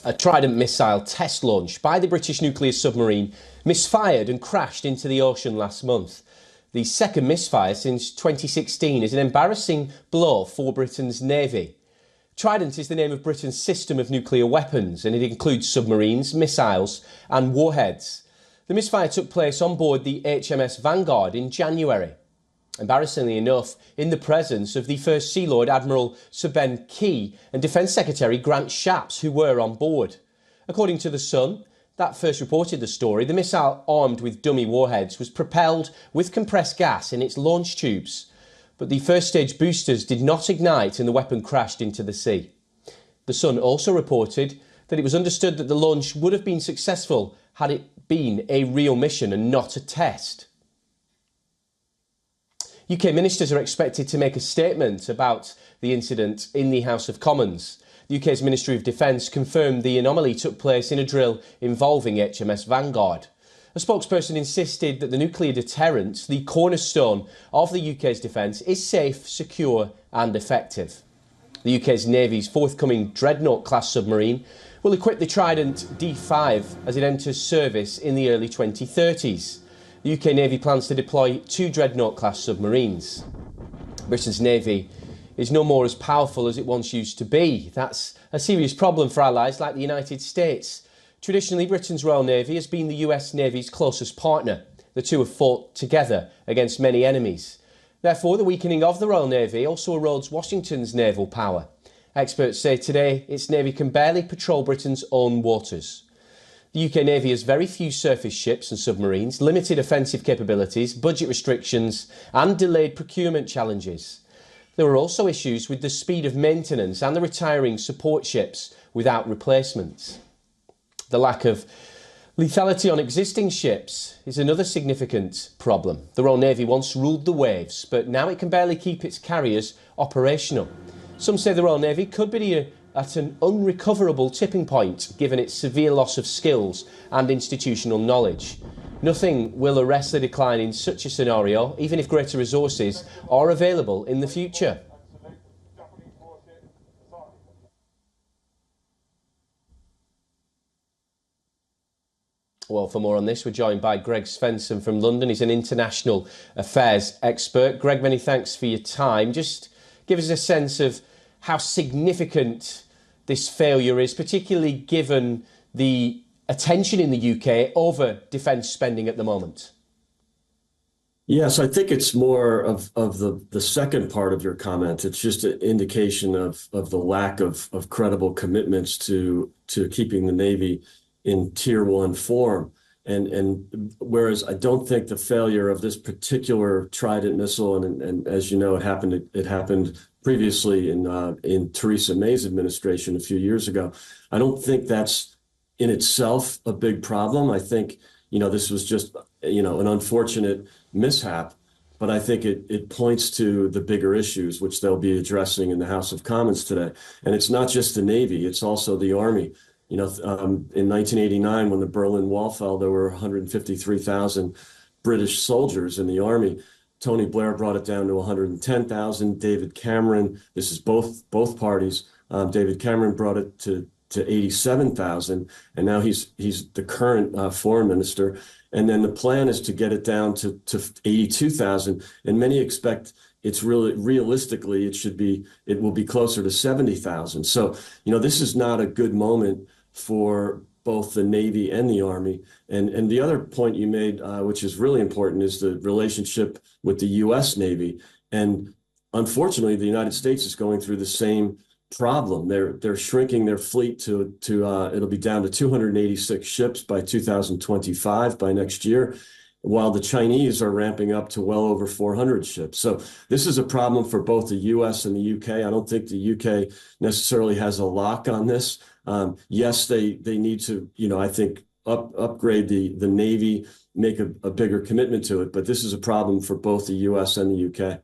A Trident missile test launch by the British nuclear submarine misfired and crashed into the ocean last month. The second misfire since 2016 is an embarrassing blow for Britain's Navy. Trident is the name of Britain's system of nuclear weapons, and it includes submarines, missiles and warheads. The misfire took place on board the HMS Vanguard in January. Embarrassingly enough, in the presence of the First Sea Lord Admiral Sir Ben Key and Defence Secretary Grant Shapps, who were on board. According to The Sun, that first reported the story, the missile, armed with dummy warheads, was propelled with compressed gas in its launch tubes. But the first stage boosters did not ignite and the weapon crashed into the sea. The Sun also reported that it was understood that the launch would have been successful had it been a real mission and not a test. UK ministers are expected to make a statement about the incident in the House of Commons. The UK's Ministry of Defence confirmed the anomaly took place in a drill involving HMS Vanguard. A spokesperson insisted that the nuclear deterrent, the cornerstone of the UK's defence, is safe, secure and effective. The UK's Navy's forthcoming Dreadnought-class submarine will equip the Trident D5 as it enters service in the early 2030s. The UK Navy plans to deploy 2 Dreadnought-class submarines. Britain's Navy is no more as powerful as it once used to be. That's a serious problem for allies like the United States. Traditionally, Britain's Royal Navy has been the US Navy's closest partner. The two have fought together against many enemies. Therefore, the weakening of the Royal Navy also erodes Washington's naval power. Experts say today its Navy can barely patrol Britain's own waters. The UK Navy has very few surface ships and submarines, limited offensive capabilities, budget restrictions and delayed procurement challenges. There are also issues with the speed of maintenance and the retiring support ships without replacements. The lack of lethality on existing ships is another significant problem. The Royal Navy once ruled the waves, but now it can barely keep its carriers operational. Some say the Royal Navy could be at an unrecoverable tipping point given its severe loss of skills and institutional knowledge. Nothing will arrest the decline in such a scenario, even if greater resources are available in the future. Well, for more on this, we're joined by Greg Svensson from London. He's an international affairs expert. Greg, many thanks for your time. Just give us a sense of how significant this failure is, particularly given the attention in the UK over defence spending at the moment. Yes, I think it's more of the second part of your comment. It's just an indication of the lack of credible commitments to keeping the Navy in Tier 1 form. And whereas I don't think the failure of this particular Trident missile, and as you know, it happened previously in Theresa May's administration a few years ago. I don't think that's in itself a big problem. I think, this was just, an unfortunate mishap, but I think it points to the bigger issues, which they'll be addressing in the House of Commons today. And it's not just the Navy, it's also the Army. In 1989, when the Berlin Wall fell, there were 153,000 British soldiers in the Army. Tony Blair brought it down to 110,000. David Cameron, this is both parties. David Cameron brought it to 87,000, and now he's the current foreign minister. And then the plan is to get it down to 82,000. And many expect it's really realistically it will be closer to 70,000. So this is not a good moment for both the Navy and the Army. And the other point you made, which is really important, is the relationship with the U.S. Navy. And unfortunately, the United States is going through the same problem. They're shrinking their fleet to it'll be down to 286 ships by 2025, by next year, while the Chinese are ramping up to well over 400 ships. So this is a problem for both the U.S. and the U.K. I don't think the U.K. necessarily has a lock on this. Yes, they need to, I think, upgrade the Navy, make a bigger commitment to it. But this is a problem for both the U.S. and the U.K.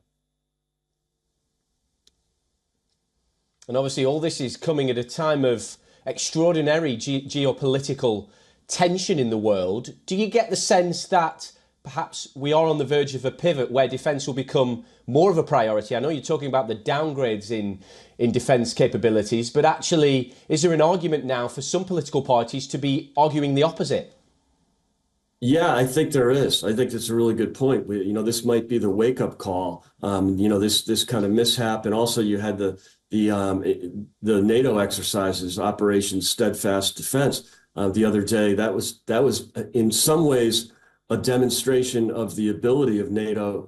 And obviously all this is coming at a time of extraordinary geopolitical tension in the world. Do you get the sense that perhaps we are on the verge of a pivot where defence will become more of a priority? I know you're talking about the downgrades in defence capabilities, but actually, is there an argument now for some political parties to be arguing the opposite? Yeah, I think there is. I think that's a really good point. This might be the wake-up call. This kind of mishap, and also you had the NATO exercises, Operation Steadfast Defense, the other day. That was in some ways a demonstration of the ability of NATO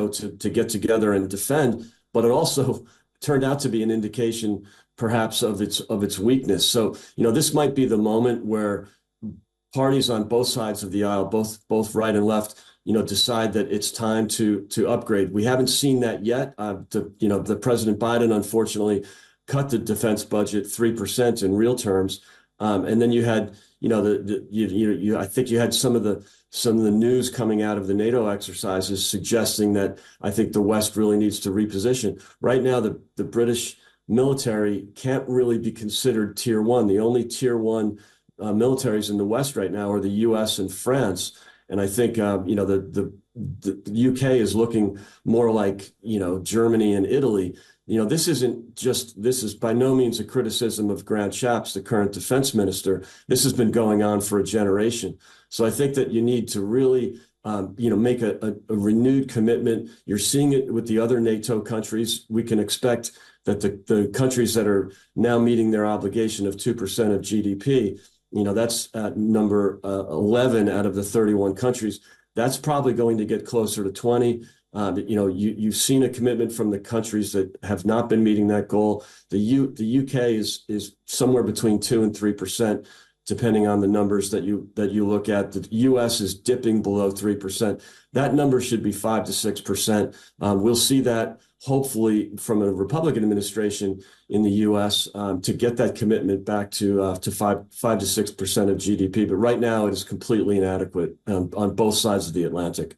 to get together and defend, but it also turned out to be an indication, perhaps, of its weakness. So, this might be the moment where parties on both sides of the aisle, both right and left, decide that it's time to upgrade. We haven't seen that yet. The President Biden, unfortunately, cut the defense budget 3% in real terms, and then you had, I think you had some of the news coming out of the NATO exercises suggesting that I think the West really needs to reposition. Right now, the British military can't really be considered tier one. The only tier one militaries in the West right now are the U.S. and France. And I think, the UK is looking more like, Germany and Italy. This is by no means a criticism of Grant Shapps, the current defense minister. This has been going on for a generation. So I think that you need to really, make a renewed commitment. You're seeing it with the other NATO countries. We can expect that the countries that are now meeting their obligation of 2% of GDP, that's at number 11 out of the 31 countries. That's probably going to get closer to 20. You've seen a commitment from the countries that have not been meeting that goal. The UK is somewhere between 2 and 3%, depending on the numbers that you look at. The US is dipping below 3%. That number should be 5 to 6%. We'll see that hopefully from a Republican administration in the U.S. To get that commitment back to 5 to 6% of GDP. But right now it is completely inadequate on both sides of the Atlantic.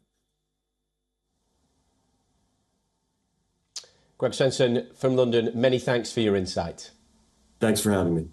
Gregson from London, many thanks for your insight. Thanks for having me.